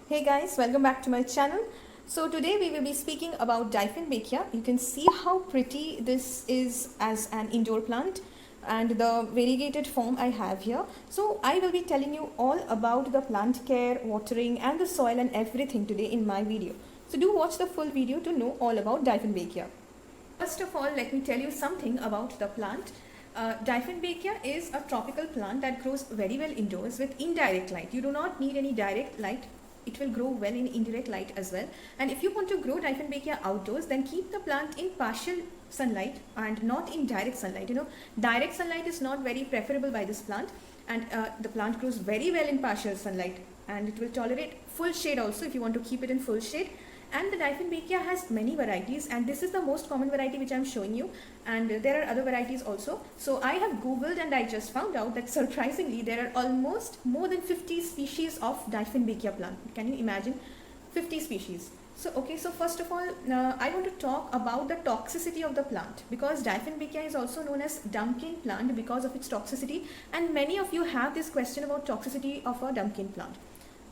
Hey guys, welcome back to my channel. So today we will be speaking about Dieffenbachia. You can see how pretty this is as an indoor plant and the variegated form I have here. So I will be telling you all about the plant care, watering and the soil and everything today in my video. So do watch the full video to know all about Dieffenbachia. First of all, let me tell you something about the plant. Dieffenbachia is a tropical plant that grows very well indoors with indirect light. You do not need any direct light. It will grow well in indirect light as well. And if you want to grow Dieffenbachia outdoors, then keep the plant in partial sunlight and not in direct sunlight. Direct sunlight is not very preferable by this plant, and the plant grows very well in partial sunlight, and it will tolerate full shade also if you want to keep it in full shade. And the Dieffenbachia has many varieties, and this is the most common variety which I am showing you, and there are other varieties also. So I have googled and I just found out that surprisingly there are almost more than 50 species of Dieffenbachia plant. Can you imagine? 50 species. So first of all, I want to talk about the toxicity of the plant, because Dieffenbachia is also known as dumpkin plant because of its toxicity, and many of you have this question about toxicity of a dumpkin plant.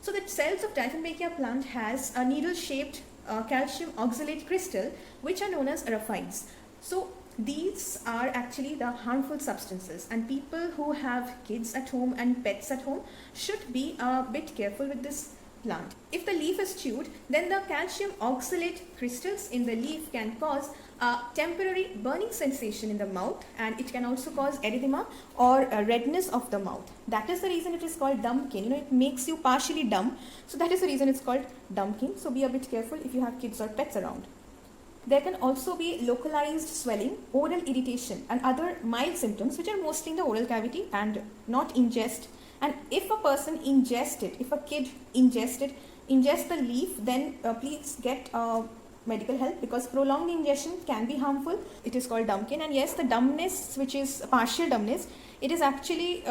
So the cells of Dieffenbachia plant has a needle-shaped calcium oxalate crystal, which are known as raphides. So these are actually the harmful substances, and people who have kids at home and pets at home should be a bit careful with this plant. If the leaf is chewed, then the calcium oxalate crystals in the leaf can cause a temporary burning sensation in the mouth, and it can also cause erythema or a redness of the mouth. That is the reason it is called dumpkin. It makes you partially dumb. So that is the reason it's called dumpkin. So be a bit careful if you have kids or pets around. There can also be localized swelling, oral irritation and other mild symptoms which are mostly in the oral cavity and not ingest. And if a person ingests it, if a kid ingests the leaf, then please get medical help, because prolonged ingestion can be harmful. It is called dumpkin, and yes, the dumbness, which is partial dumbness, it is actually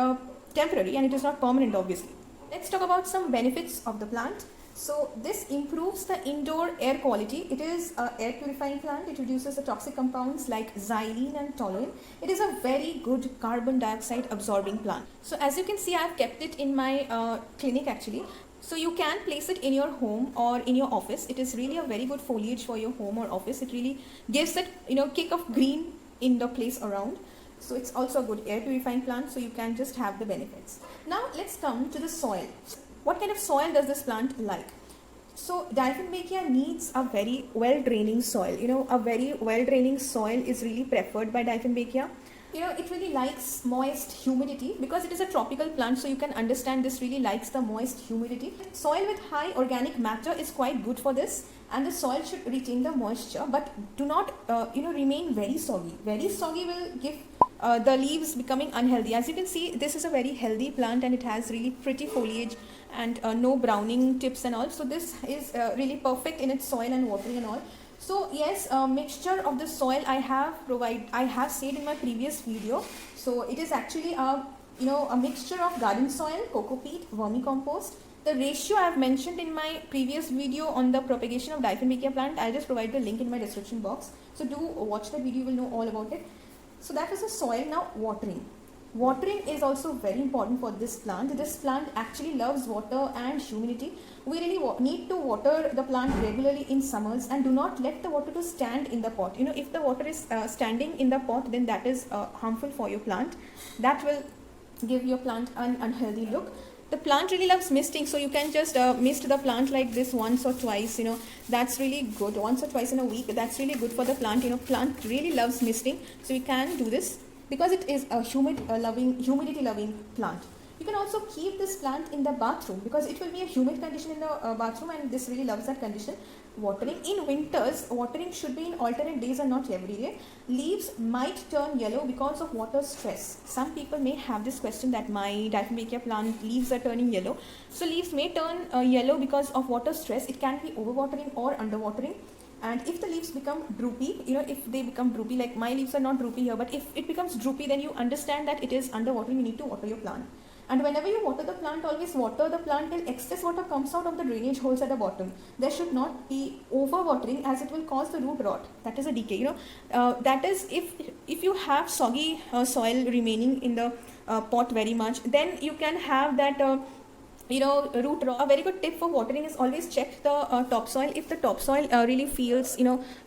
temporary and it is not permanent, obviously. Let's talk about some benefits of the plant. So this improves the indoor air quality. It is an air purifying plant. It reduces the toxic compounds like xylene and toluene. It is a very good carbon dioxide absorbing plant. So as you can see, I have kept it in my clinic actually. So you can place it in your home or in your office. It is really a very good foliage for your home or office. It really gives that kick of green in the place around. So it's also a good air purifying plant, so you can just have the benefits. Now let's come to the soil. What kind of soil does this plant like? So Dieffenbachia needs a very well draining soil. A very well draining soil is really preferred by Dieffenbachia. It really likes moist humidity because it is a tropical plant, so you can understand this really likes the moist humidity. Soil with high organic matter is quite good for this, and the soil should retain the moisture, but do not remain very soggy. Very soggy will give the leaves becoming unhealthy. As you can see, this is a very healthy plant and it has really pretty foliage and no browning tips and all. So this is really perfect in its soil and watering and all. So yes, a mixture of the soil I have said in my previous video. So it is actually a mixture of garden soil, coco peat, vermicompost. The ratio I have mentioned in my previous video on the propagation of Dieffenbachia plant. I'll just provide the link in my description box. So do watch that video, you will know all about it. So that is the soil. Now watering. Watering is also very important for this plant. This plant actually loves water and humidity. We really need to water the plant regularly in summers, and do not let the water to stand in the pot. If the water is standing in the pot, then that is harmful for your plant. That will give your plant an unhealthy look. The plant really loves misting, so you can just mist the plant like this once or twice. That's really good. Once or twice in a week, that's really good for the plant. Plant really loves misting, so you can do this because it is a humidity loving plant. You can also keep this plant in the bathroom because it will be a humid condition in the bathroom, and this really loves that condition. Watering in winters, watering should be in alternate days and not every day. Leaves might turn yellow because of water stress. Some people may have this question that my Dieffenbachia plant leaves are turning yellow. So leaves may turn yellow because of water stress. It can be overwatering or underwatering. And if the leaves become droopy, if they become droopy, like my leaves are not droopy here, but if it becomes droopy, then you understand that it is underwatering. You need to water your plant. And whenever you water the plant, always water the plant till excess water comes out of the drainage holes at the bottom. There should not be overwatering, as it will cause the root rot. That is a decay. That is if you have soggy soil remaining in the pot very much, then you can have that root rot. A very good tip for watering is always check the topsoil. If the topsoil really feels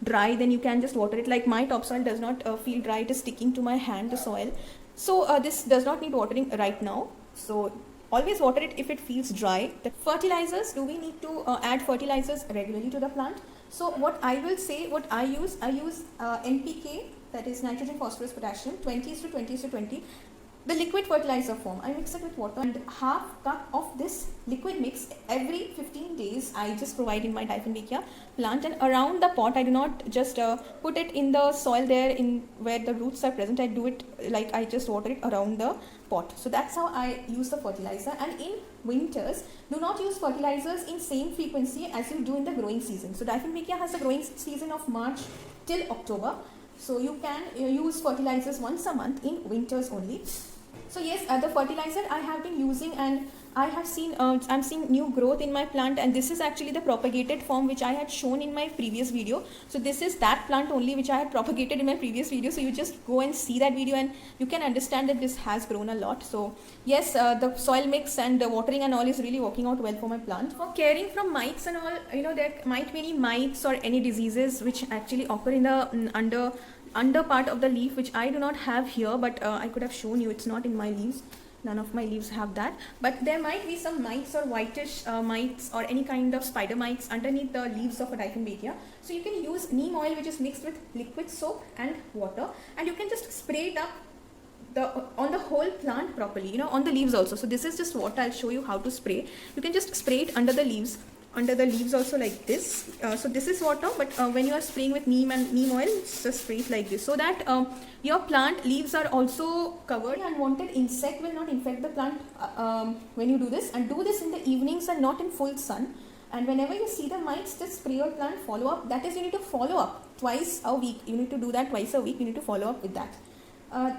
dry, then you can just water it. Like my topsoil does not feel dry, it is sticking to my hand, the soil. So this does not need watering right now, so always water it if it feels dry. The fertilizers, do we need to add fertilizers regularly to the plant? So what I will say, what I use NPK, that is nitrogen, phosphorus, potassium, 20:20:20. The liquid fertilizer form, I mix it with water, and half cup of this liquid mix every 15 days I just provide in my Dieffenbachia plant. And around the pot, I do not just put it in the soil there in where the roots are present. I do it like I just water it around the pot. So that's how I use the fertilizer. And in winters, do not use fertilizers in same frequency as you do in the growing season. So Dieffenbachia has a growing season of March till October. So you can use fertilizers once a month in winters only. So yes, the fertilizer I have been using, and I have seen, I'm seeing new growth in my plant, and this is actually the propagated form which I had shown in my previous video. So this is that plant only which I had propagated in my previous video. So you just go and see that video and you can understand that this has grown a lot. So yes, the soil mix and the watering and all is really working out well for my plant. For caring from mites and all, there might be any mites or any diseases which actually occur in the under part of the leaf, which I do not have here, but I could have shown you. It's not in my leaves. None of my leaves have that, but there might be some mites or whitish mites or any kind of spider mites underneath the leaves of a Dieffenbachia. So you can use neem oil, which is mixed with liquid soap and water, and you can just spray it up on the whole plant properly, on the leaves also. So this is just what I'll show you how to spray. You can just spray it under the leaves also, like this. So this is water, but when you are spraying with neem and neem oil, just spray it like this, so that your plant leaves are also covered. Unwanted insect will not infect the plant when you do this. And do this in the evenings and not in full sun. And whenever you see the mites, just spray your plant, follow up. That is, you need to follow up twice a week. You need to do that twice a week. You need to follow up with that.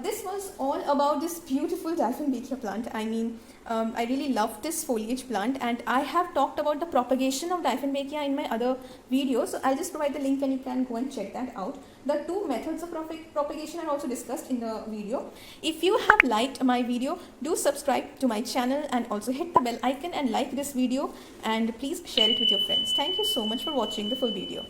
This was all about this beautiful Dieffenbachia plant. I mean, I really love this foliage plant, and I have talked about the propagation of Dieffenbachia in my other videos. So I'll just provide the link and you can go and check that out. The two methods of propagation are also discussed in the video. If you have liked my video, do subscribe to my channel and also hit the bell icon and like this video, and please share it with your friends. Thank you so much for watching the full video.